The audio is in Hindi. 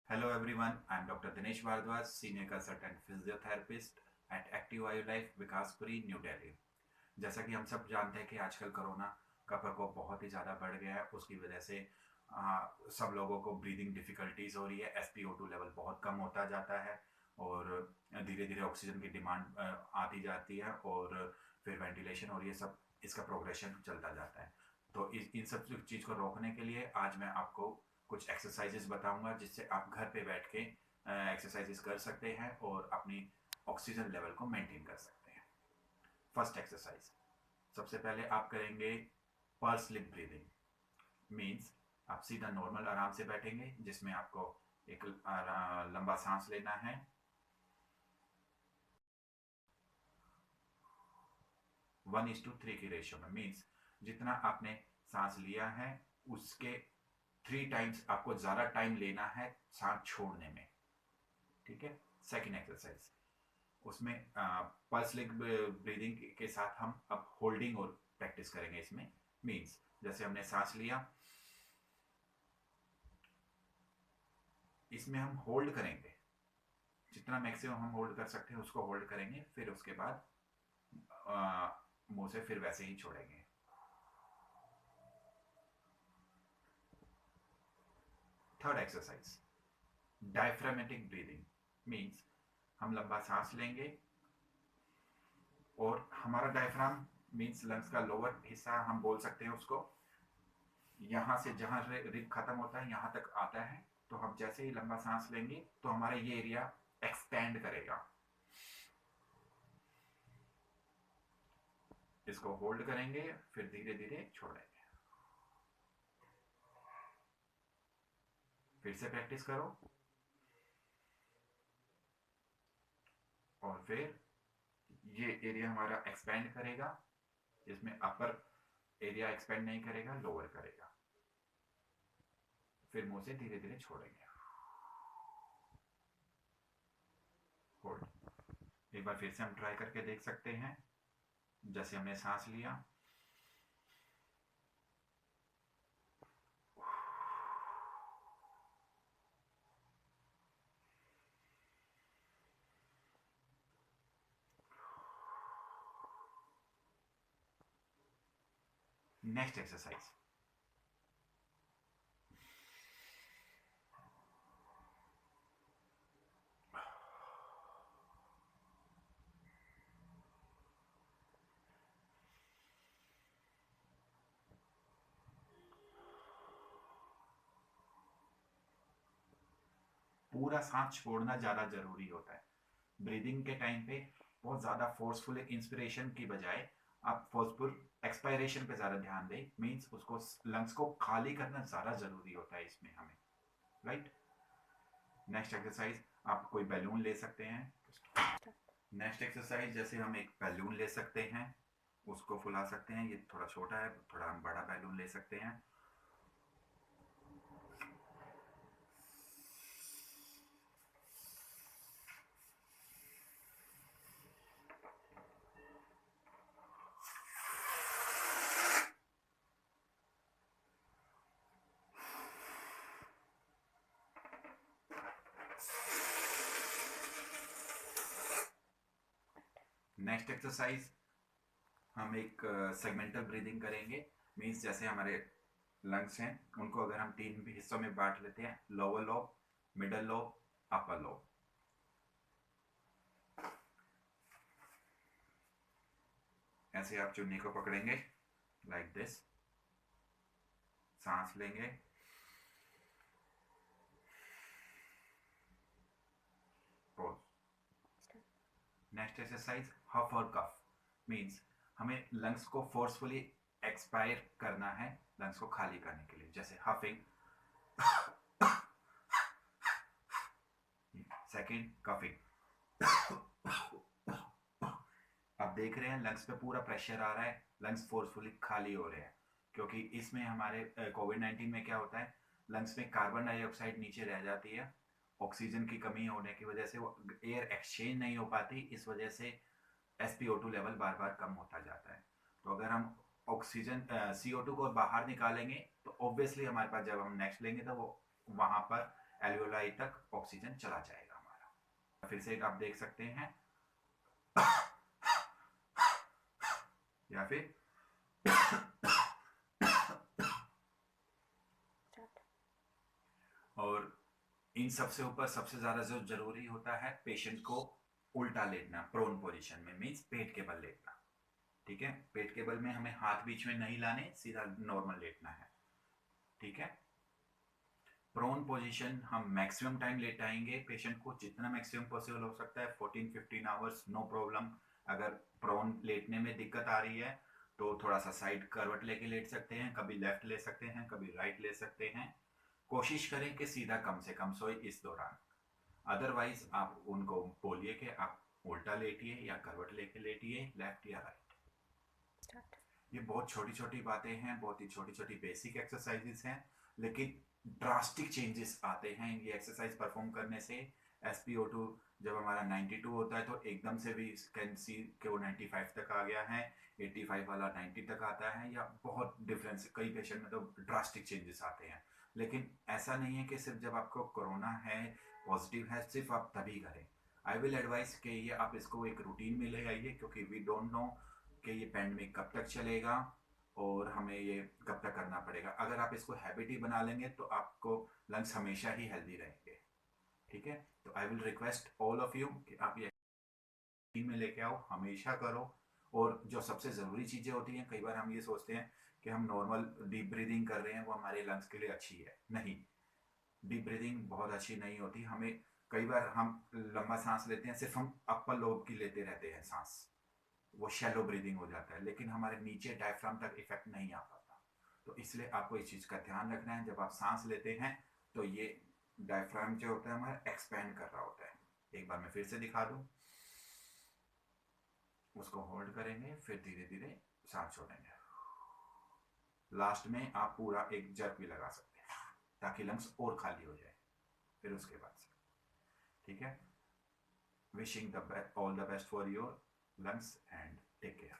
Hello everyone, I am Dr. Dinesh Bhardwaj, Senior Consultant Physiotherapist at Active IU Life, Vikaspuri, new Delhi. जैसा कि हम सब जानते हैं कि आजकल कोरोना का प्रकोप बहुत ही ज़्यादा बढ़ गया है। उसकी वजह से सब लोगों को ब्रीदिंग डिफ़िकल्टीज़ हो रही है, SpO2 लेवल बहुत कम होता जाता है और धीरे धीरे ऑक्सीजन की डिमांड आती जाती है और फिर वेंटिलेशन और ये सब इसका प्रोग्रेशन चलता जाता है। तो इन सब चीज़ को रोकने के लिए आज मैं आपको कुछ एक्सरसाइजेस बताऊंगा जिससे आप घर पे बैठ के एक्सरसाइजेस कर सकते हैं और अपनी ऑक्सीजन लेवल को मेंटेन कर सकते हैं। फर्स्ट एक्सरसाइज, सबसे पहले आप करेंगे पर्स लिप ब्रीदिंग। मीन्स आप सीधा नॉर्मल आराम से बैठेंगे जिसमें आपको एक लंबा सांस लेना है। 1:3 की रेशियो में। मीन्स जितना आपने सांस लिया है उसके 3 टाइम्स आपको ज़्यादा टाइम लेना है सांस छोड़ने में। ठीक है। सेकेंड एक्सरसाइज, उसमें पल्स लिक ब्रीदिंग के साथ हम अब होल्डिंग और प्रैक्टिस करेंगे इसमें। मीन्स जैसे हमने सांस लिया, इसमें हम होल्ड करेंगे, जितना मैक्सिमम हम होल्ड कर सकते हैं उसको होल्ड करेंगे, फिर उसके बाद मुंह से फिर वैसे ही छोड़ेंगे। Third exercise, diaphragmatic breathing. Means हम लंबा सांस लेंगे और हमारा डायफ्राम मीन्स लंग्स का लोअर हिस्सा हम बोल सकते हैं उसको, यहाँ से जहाँ रिब खत्म होता है यहाँ तक आता है। तो हम जैसे ही लंबा सांस लेंगे तो हमारा ये एरिया एक्सपेंड करेगा। इसको होल्ड करेंगे, फिर धीरे धीरे छोड़ेंगे। फिर से प्रैक्टिस करो और फिर ये एरिया हमारा एक्सपेंड करेगा, इसमें अपर एरिया एक्सपेंड नहीं करेगा, लोअर करेगा। फिर मुंह से धीरे धीरे छोड़ेंगे। होल्ड। एक बार फिर से हम ट्राई करके देख सकते हैं। जैसे हमने सांस लिया, नेक्स्ट एक्सरसाइज, पूरा सांस छोड़ना ज्यादा जरूरी होता है ब्रीदिंग के टाइम पे। बहुत ज्यादा फोर्सफुल इंस्पिरेशन की बजाय आप फोर्सफुल एक्सपायरेशन पे ज्यादा ध्यान दें। मीन्स उसको लंग्स को खाली करना ज्यादा जरूरी होता है इसमें हमें। राइट। नेक्स्ट एक्सरसाइज, आप कोई बैलून ले सकते हैं। नेक्स्ट एक्सरसाइज, जैसे हम एक बैलून ले सकते हैं, उसको फुला सकते हैं। ये थोड़ा छोटा है, थोड़ा हम बड़ा बैलून ले सकते हैं। नेक्स्ट एक्सरसाइज, हम एक सेगमेंटल ब्रीदिंग करेंगे। मीन्स जैसे हमारे लंग्स हैं उनको अगर हम 3 हिस्सों में बांट लेते हैं, lower lobe, middle lobe, upper lobe. ऐसे आप चुन्नी को पकड़ेंगे लाइक दिस, सांस लेंगे, नेक्स्ट एक्सरसाइज, हफ और कफ। मीन्स हमें लंग्स को फोर्सफुली एक्सपायर करना है, लंग्स को खाली करने के लिए। जैसे हफिंग, सेकंड कफिंग। आप देख रहे हैं लंग्स पे पूरा प्रेशर आ रहा है, लंग्स फोर्सफुली खाली हो रहे हैं। क्योंकि इसमें हमारे कोविड-19 में क्या होता है, लंग्स में कार्बन डाइऑक्साइड नीचे रह जाती है, ऑक्सीजन की कमी होने की वजह से वो एयर एक्सचेंज नहीं हो पाती। इस वजह से SpO2 लेवल बार बार कम होता जाता है। तो अगर हम ऑक्सीजन CO2 को बाहर निकालेंगे तो ऑब्वियसली हमारे पास जब हम नेक्स्ट लेंगे तो वो वहां पर एल्वियोलाई तक ऑक्सीजन चला जाएगा हमारा। फिर से आप देख सकते हैं, या फिर और इन सबसे ऊपर सबसे ज्यादा जो जरूरी होता है, पेशेंट को उल्टा लेटना, प्रोन पोजीशन में, मीन्स पेट के बल लेटना। ठीक है, पेट के बल में हमें हाथ बीच में नहीं लाने, सीधा नॉर्मल लेटना है। ठीक है, प्रोन पोजीशन हम मैक्सिमम टाइम लेटाएंगे पेशेंट को, जितना मैक्सिमम पॉसिबल हो सकता है, 14-15 आवर्स, नो प्रॉब्लम। अगर प्रोन लेटने में दिक्कत आ रही है तो थोड़ा सा साइड करवट लेके लेट सकते हैं, कभी लेफ्ट ले सकते हैं, कभी राइट ले सकते हैं। कोशिश करें कि सीधा कम से कम सोए इस दौरान। अदरवाइज आप उनको बोलिए कि आप उल्टा लेटिए या करवट लेके लेटिए, लेफ्ट या राइट। ये बहुत छोटी छोटी बातें हैं, बहुत ही छोटी छोटी बेसिक एक्सरसाइजेस हैं, लेकिन ड्रास्टिक चेंजेस आते हैं ये एक्सरसाइज परफॉर्म करने से। SpO2 जब हमारा 92 होता है तो एकदम से भी कैन सी कि वो 95 तक आ गया है, 85 वाला 90 तक आता है, या बहुत डिफरेंस, कई पेशेंट में तो ड्रास्टिक चेंजेस आते हैं। लेकिन ऐसा नहीं है कि सिर्फ जब आपको कोरोना है, पॉजिटिव है, सिर्फ आप तभी करें। आई विल एडवाइस कि ये आप इसको एक रूटीन में ले आइए, क्योंकि वी डोंट नो कि ये पैंडेमिक कब तक चलेगा और हमें ये कब तक करना पड़ेगा। अगर आप इसको हैबिट ही बना लेंगे तो आपको लंग्स हमेशा ही हेल्दी रहेंगे। ठीक है, तो I will request all of you कि आप ये रूटीन में लेके आओ, हमेशा करो। और जो सबसे ज़रूरी चीज़ें होती हैं, कई बार हम ये सोचते हैं कि हम नॉर्मल डीप ब्रीदिंग कर रहे हैं, वो हमारे लंग्स के लिए अच्छी है। नहीं, डीप ब्रीदिंग बहुत अच्छी नहीं होती। हमें कई बार हम लंबा सांस लेते हैं, सिर्फ हम अपर लोब की लेते रहते हैं सांस, वो शैलो ब्रीदिंग हो जाता है, लेकिन हमारे नीचे डायफ्राम तक इफेक्ट नहीं आ पाता। तो इसलिए आपको इस चीज़ का ध्यान रखना है, जब आप सांस लेते हैं तो ये डायफ्राम जो होता है हमारा एक्सपैंड कर रहा होता है। एक बार मैं फिर से दिखा दूं, उसको होल्ड करेंगे, फिर धीरे धीरे सांस छोड़ेंगे। लास्ट में आप पूरा एक जर्क भी लगा सकते हैं ताकि लंग्स और खाली हो जाए फिर उसके बाद से। ठीक है, wishing the all the best for your lungs and take care.